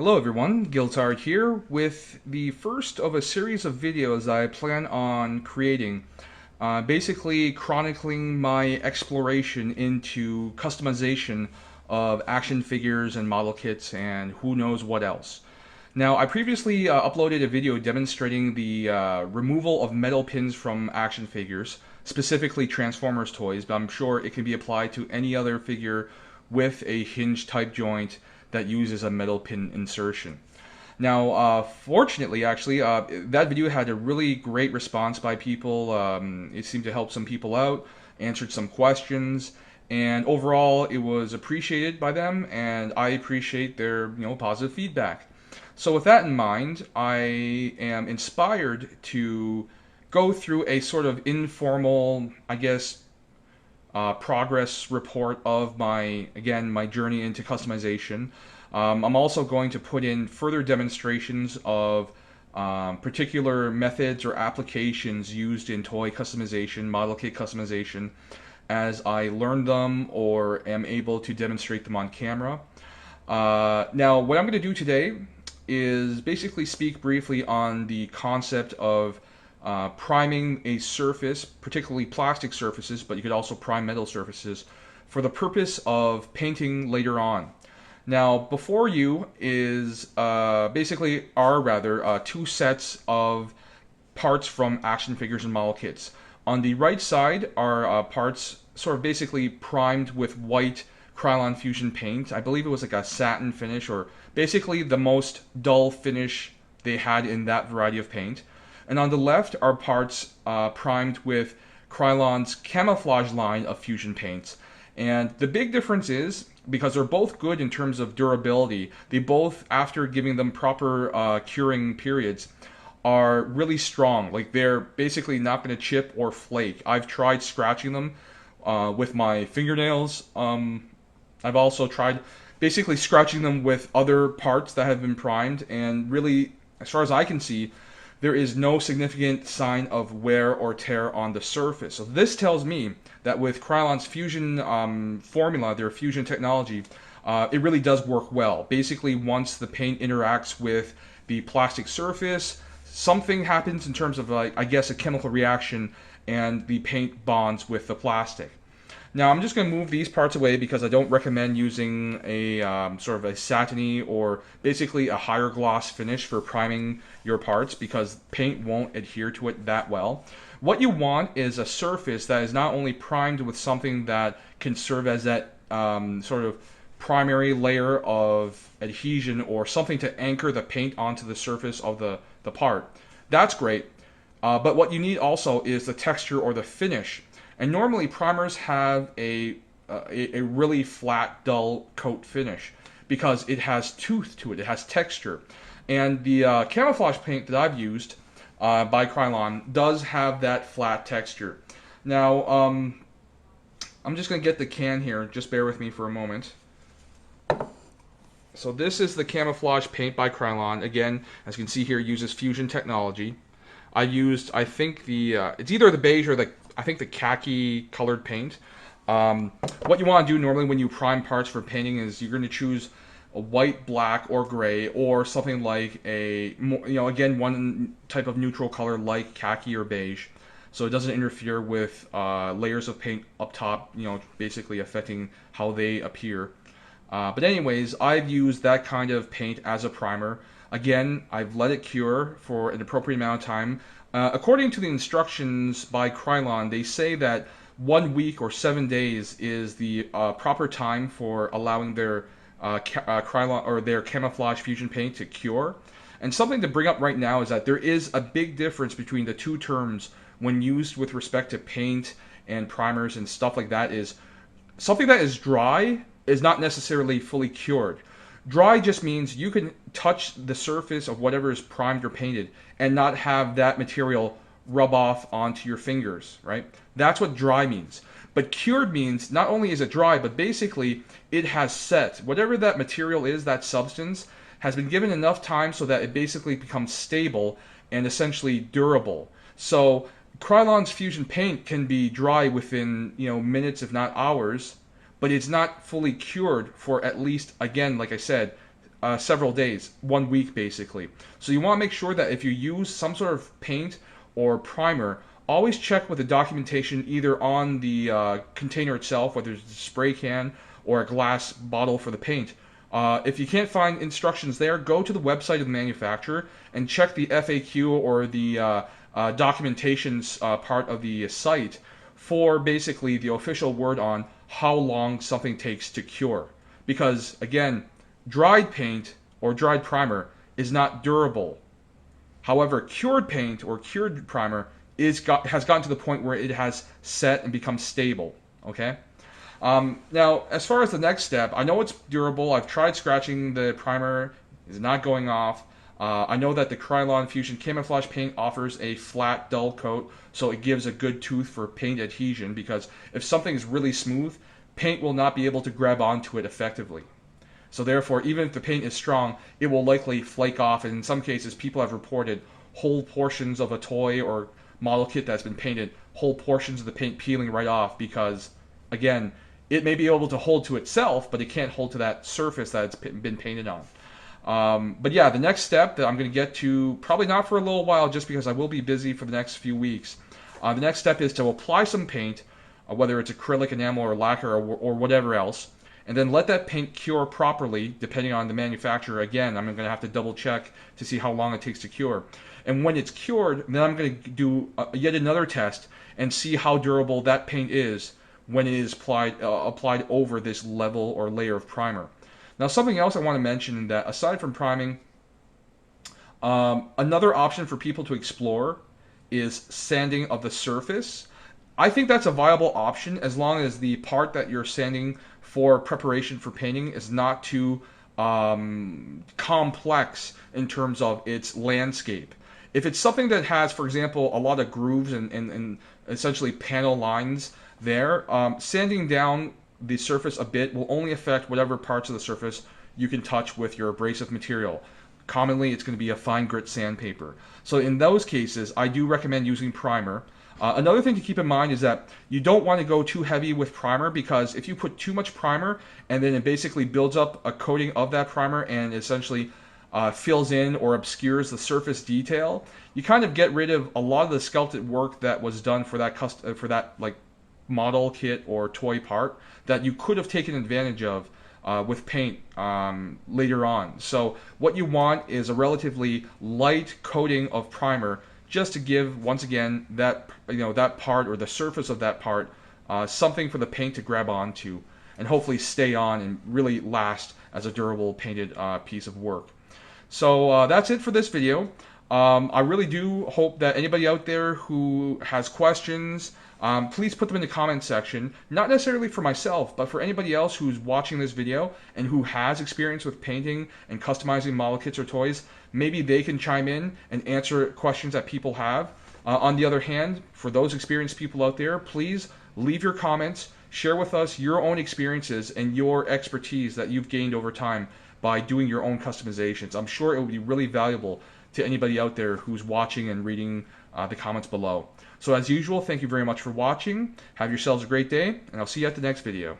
Hello everyone, Giltard here with the first of a series of videos I plan on creating, basically chronicling my exploration into customization of action figures and model kits and who knows what else. Now, I previously uploaded a video demonstrating the removal of metal pins from action figures, specifically Transformers toys, but I'm sure it can be applied to any other figure with a hinge type joint that uses a metal pin insertion. Now, fortunately, actually, that video had a really great response by people. It seemed to help some people out, answered some questions, and overall, it was appreciated by them, and I appreciate their positive feedback. So with that in mind, I am inspired to go through a sort of informal, I guess, progress report of my journey into customization. I'm also going to put in further demonstrations of particular methods or applications used in toy customization, model kit customization, as I learn them or am able to demonstrate them on camera. Now, what I'm going to do today is basically speak briefly on the concept of priming a surface, particularly plastic surfaces, but you could also prime metal surfaces, for the purpose of painting later on. Now, before you is two sets of parts from action figures and model kits. On the right side are parts sort of basically primed with white Krylon Fusion paint. I believe it was like a satin finish, or basically the most dull finish they had in that variety of paint. And on the left are parts primed with Krylon's camouflage line of fusion paints. And the big difference is, because they're both good in terms of durability, they both, after giving them proper curing periods, are really strong. Like, they're basically not going to chip or flake. I've tried scratching them with my fingernails. I've also tried basically scratching them with other parts that have been primed, and really, as far as I can see, there is no significant sign of wear or tear on the surface. So this tells me that with Krylon's fusion formula, their fusion technology, it really does work well. Basically, once the paint interacts with the plastic surface, something happens in terms of, I guess, a chemical reaction, and the paint bonds with the plastic. Now, I'm just going to move these parts away because I don't recommend using a sort of a satiny or basically a higher gloss finish for priming your parts, because paint won't adhere to it that well. What you want is a surface that is not only primed with something that can serve as that sort of primary layer of adhesion, or something to anchor the paint onto the surface of the part. That's great. But what you need also is the texture or the finish. And normally primers have a really flat, dull coat finish because it has tooth to it. It has texture. And the camouflage paint that I've used by Krylon does have that flat texture. Now, I'm just going to get the can here. Just bear with me for a moment. So this is the camouflage paint by Krylon. Again, as you can see here, uses fusion technology. I used, I think, it's either the beige or I think the khaki colored paint. What you want to do normally when you prime parts for painting is you're going to choose a white, black, or gray, or something like again, one type of neutral color like khaki or beige, so it doesn't interfere with layers of paint up top, basically affecting how they appear. But anyways, I've used that kind of paint as a primer. Again, I've let it cure for an appropriate amount of time. According to the instructions by Krylon, they say that 1 week or 7 days is the proper time for allowing their Krylon or their camouflage fusion paint to cure. And something to bring up right now is that there is a big difference between the two terms when used with respect to paint and primers and stuff like that. Is something that is dry is not necessarily fully cured. Dry just means you can touch the surface of whatever is primed or painted and not have that material rub off onto your fingers, right? That's what dry means. But cured means not only is it dry, but basically it has set. Whatever that material is, that substance, has been given enough time so that it basically becomes stable and essentially durable. So Krylon's fusion paint can be dry within minutes, if not hours, but it's not fully cured for at least, again, like I said, several days, 1 week basically. So you want to make sure that if you use some sort of paint or primer, always check with the documentation either on the container itself, whether it's a spray can or a glass bottle for the paint. If you can't find instructions there, go to the website of the manufacturer and check the FAQ or the documentations part of the site for basically the official word on how long something takes to cure. Because, again, dried paint or dried primer is not durable. However, cured paint or cured primer has gotten to the point where it has set and become stable. Okay? Now, as far as the next step, I know it's durable. I've tried scratching the primer. It's not going off. I know that the Krylon Fusion Camouflage Paint offers a flat, dull coat, so it gives a good tooth for paint adhesion, because if something is really smooth, paint will not be able to grab onto it effectively. So therefore, even if the paint is strong, it will likely flake off, and in some cases, people have reported whole portions of a toy or model kit that's been painted, whole portions of the paint peeling right off because, again, it may be able to hold to itself, but it can't hold to that surface that it's been painted on. But yeah, the next step that I'm going to get to, probably not for a little while just because I will be busy for the next few weeks, the next step is to apply some paint, whether it's acrylic, enamel, or lacquer, or whatever else, and then let that paint cure properly, depending on the manufacturer. Again, I'm going to have to double check to see how long it takes to cure. And when it's cured, then I'm going to do yet another test and see how durable that paint is when it is applied over this level or layer of primer. Now, something else I want to mention, that aside from priming, another option for people to explore is sanding of the surface. I think that's a viable option as long as the part that you're sanding for preparation for painting is not too complex in terms of its landscape. If it's something that has, for example, a lot of grooves and essentially panel lines there, sanding down the surface a bit will only affect whatever parts of the surface you can touch with your abrasive material. Commonly, it's going to be a fine grit sandpaper. So in those cases, I do recommend using primer. Another thing to keep in mind is that you don't want to go too heavy with primer, because if you put too much primer and then it basically builds up a coating of that primer and essentially fills in or obscures the surface detail, you kind of get rid of a lot of the sculpted work that was done for that like model kit or toy part that you could have taken advantage of with paint later on. So what you want is a relatively light coating of primer, just to give, once again, that that part or the surface of that part something for the paint to grab onto and hopefully stay on and really last as a durable painted piece of work. So that's it for this video. I really do hope that anybody out there who has questions, please put them in the comment section. Not necessarily for myself, but for anybody else who's watching this video and who has experience with painting and customizing model kits or toys. Maybe they can chime in and answer questions that people have. On the other hand, for those experienced people out there, please leave your comments. Share with us your own experiences and your expertise that you've gained over time by doing your own customizations. I'm sure it will be really valuable to anybody out there who's watching and reading the comments below. So as usual, thank you very much for watching. Have yourselves a great day, and I'll see you at the next video.